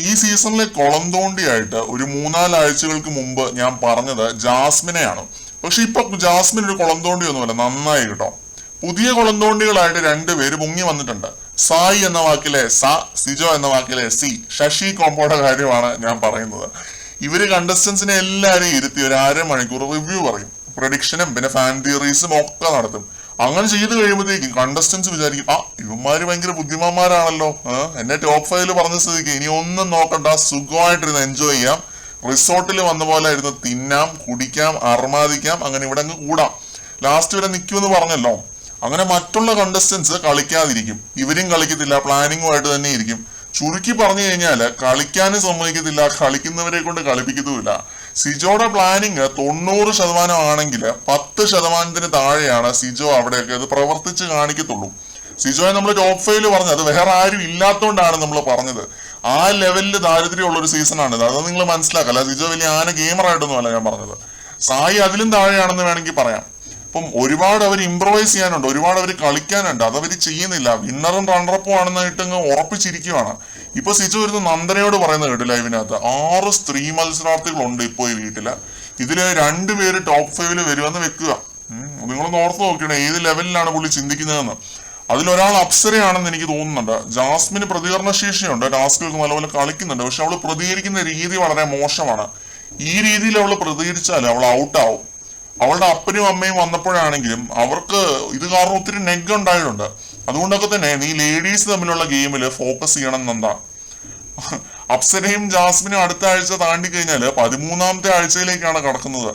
ഈ സീസണിലെ കൊളന്തോണ്ടിയായിട്ട് ഒരു 3-4 ആഴ്ചകൾക്ക് മുമ്പ് ഞാൻ പറഞ്ഞത് ജാസ്മിനെയാണ്. പക്ഷെ ഇപ്പൊ ജാസ്മിൻ ഒരു കൊളന്തോണ്ടി ഒന്നുമല്ല, നന്നായി കേട്ടോ. പുതിയ കൊളന്തോണ്ടികളായിട്ട് 2 പേര് പൊങ്ങി വന്നിട്ടുണ്ട്. സായി എന്ന വാക്കിലെ സ, സിജോ എന്ന വാക്കിലെ സി. ശശി കോമ്പോയുടെ കാര്യമാണ് ഞാൻ പറയുന്നത്. ഇവര് കണ്ടസ്റ്റൻസിനെ എല്ലാവരെയും ഇരുത്തി ഒരു 1/2 മണിക്കൂർ റിവ്യൂ പറയും, പ്രഡിക്ഷനും പിന്നെ ഫാൻ തിയറീസും ഒക്കെ നടത്തും. അങ്ങനെ ചെയ്ത് കഴിയുമ്പോഴത്തേക്കും കണ്ടസ്റ്റൻസ് വിചാരിക്കും, ഇവന്മാര് ഭയങ്കര ബുദ്ധിമാന്മാരാണല്ലോ, എന്നെ ടോപ്പ് 5 പറഞ്ഞ സ്ഥിതിക്ക് ഇനി ഒന്നും നോക്കണ്ട, സുഖമായിട്ടിരുന്ന് എൻജോയ് ചെയ്യാം, റിസോർട്ടിൽ വന്ന പോലെ ഇരുന്ന് തിന്നാം, കുടിക്കാം, അർമാദിക്കാം, അങ്ങനെ ഇവിടെ അങ്ങ് കൂടാം, ലാസ്റ്റ് വരെ നിൽക്കുമെന്ന് പറഞ്ഞല്ലോ. അങ്ങനെ മറ്റുള്ള കണ്ടസ്റ്റൻസ് കളിക്കാതിരിക്കും, ഇവരും കളിക്കത്തില്ല, പ്ലാനിങ്ങുമായിട്ട് തന്നെ ഇരിക്കും. ചുരുക്കി പറഞ്ഞു കഴിഞ്ഞാല് കളിക്കാനും സമ്മതിക്കത്തില്ല, കളിക്കുന്നവരെ കൊണ്ട് കളിപ്പിക്കത്തുമില്ല. സിജോയുടെ പ്ലാനിങ് 90% ആണെങ്കിൽ 10% താഴെയാണ് സിജോ അവിടെയൊക്കെ അത് പ്രവർത്തിച്ച് കാണിക്കത്തുള്ളൂ. സിജോയെ നമ്മൾ ടോപ്പ് 5 പറഞ്ഞത് അത് വേറെ ആരും ഇല്ലാത്തോണ്ടാണ് നമ്മൾ പറഞ്ഞത്. ആ ലെവലിൽ ദാരിദ്ര്യമുള്ള ഒരു സീസണാണിത്, അത് നിങ്ങൾ മനസ്സിലാക്കല്ല. സിജോ വലിയ ആന ഗെയിമറായിട്ടൊന്നും അല്ല ഞാൻ പറഞ്ഞത്. സായി അതിലും താഴെയാണെന്ന് വേണമെങ്കിൽ പറയാം. അപ്പം ഒരുപാട് അവർ ഇംപ്രവൈസ് ചെയ്യാനുണ്ട്, ഒരുപാട് അവർ കളിക്കാനുണ്ട്, അതവർ ചെയ്യുന്നില്ല. വിന്നറും റണ്ണറപ്പും ആണെന്നായിട്ട് അങ്ങ് ഉറപ്പിച്ചിരിക്കുവാണ്. ഇപ്പൊ സിജു വരുന്ന നന്ദനയോട് പറയുന്നത് കേട്ടു ലൈവിനകത്ത്, 6 സ്ത്രീ മത്സരാർത്ഥികളുണ്ട് ഇപ്പൊ ഈ വീട്ടില്, ഇതില് 2 പേര് ടോപ്പ് 5 വരുമെന്ന് വെക്കുക. നിങ്ങളൊന്ന് ഓർത്ത് നോക്കണം ഏത് ലെവലിലാണ് പുള്ളി ചിന്തിക്കുന്നതെന്ന്. അതിലൊരാൾ അപ്സരയാണെന്ന് എനിക്ക് തോന്നുന്നുണ്ട്. ജാസ്മിന് പ്രതികരണശേഷിയുണ്ട്, ടാസ്കുകൾക്ക് നല്ലപോലെ കളിക്കുന്നുണ്ട്, പക്ഷെ അവള് പ്രതികരിക്കുന്ന രീതി വളരെ മോശമാണ്. ഈ രീതിയിൽ അവള് പ്രതികരിച്ചാൽ അവൾ ഔട്ടാവും. അവളുടെ അപ്പനും അമ്മയും വന്നപ്പോഴാണെങ്കിലും അവർക്ക് ഇത് കാരണം ഒത്തിരി നെഗ് ഉണ്ടായിട്ടുണ്ട്. അതുകൊണ്ടൊക്കെ തന്നെ നീ ലേഡീസ് തമ്മിലുള്ള ഗെയിമിൽ ഫോക്കസ് ചെയ്യണം എന്നെന്താ. അപ്സരയും ജാസ്മിനും അടുത്ത ആഴ്ച താണ്ടി കഴിഞ്ഞാൽ 13ാമത്തെ ആഴ്ചയിലേക്കാണ് കടക്കുന്നത്.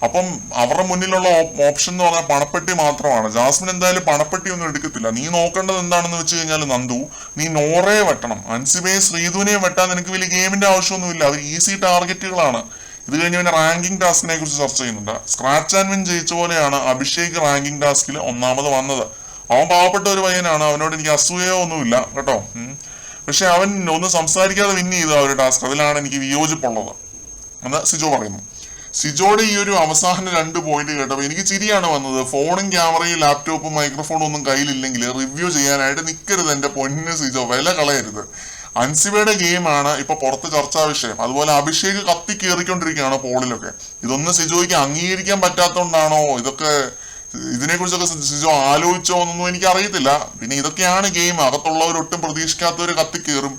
അപ്പം അവരുടെ മുന്നിലുള്ള ഓപ്ഷൻ എന്ന് പറഞ്ഞാൽ പണപ്പെട്ടി മാത്രമാണ്. ജാസ്മിൻ എന്തായാലും പണപ്പെട്ടി ഒന്നും എടുക്കത്തില്ല. നീ നോക്കേണ്ടത് എന്താണെന്ന് വെച്ച് കഴിഞ്ഞാൽ നന്ദു, നീ നോറയെ വെട്ടണം. അൻസിബയെ ശ്രീധുവിനെയും വെട്ടാൻ നിനക്ക് വലിയ ഗെയിമിന്റെ ആവശ്യമൊന്നുമില്ല, അവർ ഈസി ടാർഗറ്റുകളാണ്. ഇത് കഴിഞ്ഞ് പിന്നെ റാങ്കിങ് ടാസ്കിനെ കുറിച്ച് ചർച്ച ചെയ്യുന്നുണ്ട്. സ്ക്രാച്ച് ആൻഡ് വിൻ ജയിച്ച പോലെയാണ് അഭിഷേക് റാങ്കിങ് ടാസ്കിൽ 1ാമത് വന്നത്. അവൻ പാവപ്പെട്ട ഒരു പയ്യനാണ്, അവനോട് എനിക്ക് അസൂയോ ഒന്നുമില്ല കേട്ടോ. പക്ഷെ അവൻ ഒന്ന് സംസാരിക്കാതെ വിൻ ചെയ്ത ഒരു ടാസ്ക്, അതിലാണ് എനിക്ക് വിയോജിപ്പുള്ളത് എന്ന് സിജോ പറയുന്നു. സിജോയുടെ ഈ ഒരു അവസാന 2 പോയിന്റ് കേട്ടപ്പോൾ എനിക്ക് ചിരിയാണ് വന്നത്. ഫോണും ക്യാമറയും ലാപ്ടോപ്പും മൈക്രോഫോണും ഒന്നും കയ്യിലില്ലെങ്കിൽ റിവ്യൂ ചെയ്യാനായിട്ട് നിൽക്കരുത് എന്റെ പൊന്നിന് സിജോ, വില കളയരുത്. അൻസിബയുടെ ഗെയിമാണ് ഇപ്പൊ പുറത്ത് ചർച്ചാ വിഷയം. അതുപോലെ അഭിഷേക് കത്തി കയറിക്കൊണ്ടിരിക്കുകയാണ് പോളിലൊക്കെ. ഇതൊന്നും സിജോയ്ക്ക് അംഗീകരിക്കാൻ പറ്റാത്തതുകൊണ്ടാണോ ഇതിനെക്കുറിച്ചൊക്കെ സിജോ ആലോചിച്ചോ എന്നൊന്നും എനിക്ക് അറിയത്തില്ല. പിന്നെ ഇതൊക്കെയാണ് ഗെയിം. അകത്തുള്ളവർ ഒട്ടും പ്രതീക്ഷിക്കാത്തവർ കത്തി കയറും,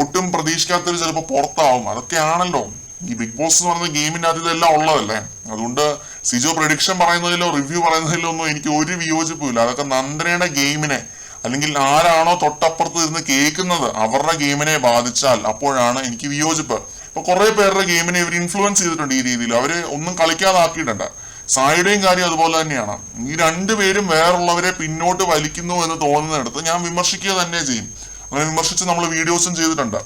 ഒട്ടും പ്രതീക്ഷിക്കാത്തവർ ചിലപ്പോൾ പുറത്താവും. അതൊക്കെയാണല്ലോ ഈ ബിഗ് ബോസ് എന്ന് പറയുന്ന ഗെയിമിന്റെ അകത്ത് ഇതെല്ലാം ഉള്ളതല്ലേ. അതുകൊണ്ട് സിജോ പ്രഡിക്ഷൻ പറയുന്നതിലോ റിവ്യൂ പറയുന്നതിലോ ഒന്നും എനിക്ക് ഒരു വിയോജിപ്പുമില്ല. അതൊക്കെ നന്ദനയുടെ ഗെയിമിനെ അല്ലെങ്കിൽ ആരാണോ തൊട്ടപ്പുറത്ത് ഇരുന്ന് കേൾക്കുന്നത് അവരുടെ ഗെയിമിനെ ബാധിച്ചാൽ അപ്പോഴാണ് എനിക്ക് വിയോജിപ്പ്. ഇപ്പൊ കുറെ പേരുടെ ഗെയിമിനെ ഇവർ ഇൻഫ്ലുവൻസ് ചെയ്തിട്ടുണ്ട് ഈ രീതിയിൽ, അവര് ഒന്നും കളിക്കാതാക്കിയിട്ടുണ്ട്. സായിയുടെയും കാര്യം അതുപോലെ തന്നെയാണ്. ഈ 2 പേരും വേറുള്ളവരെ പിന്നോട്ട് വലിക്കുന്നു എന്ന് തോന്നുന്നിടത്ത് ഞാൻ വിമർശിക്കുക തന്നെ ചെയ്യും. അങ്ങനെ വിമർശിച്ച് നമ്മൾ വീഡിയോസും ചെയ്തിട്ടുണ്ട്.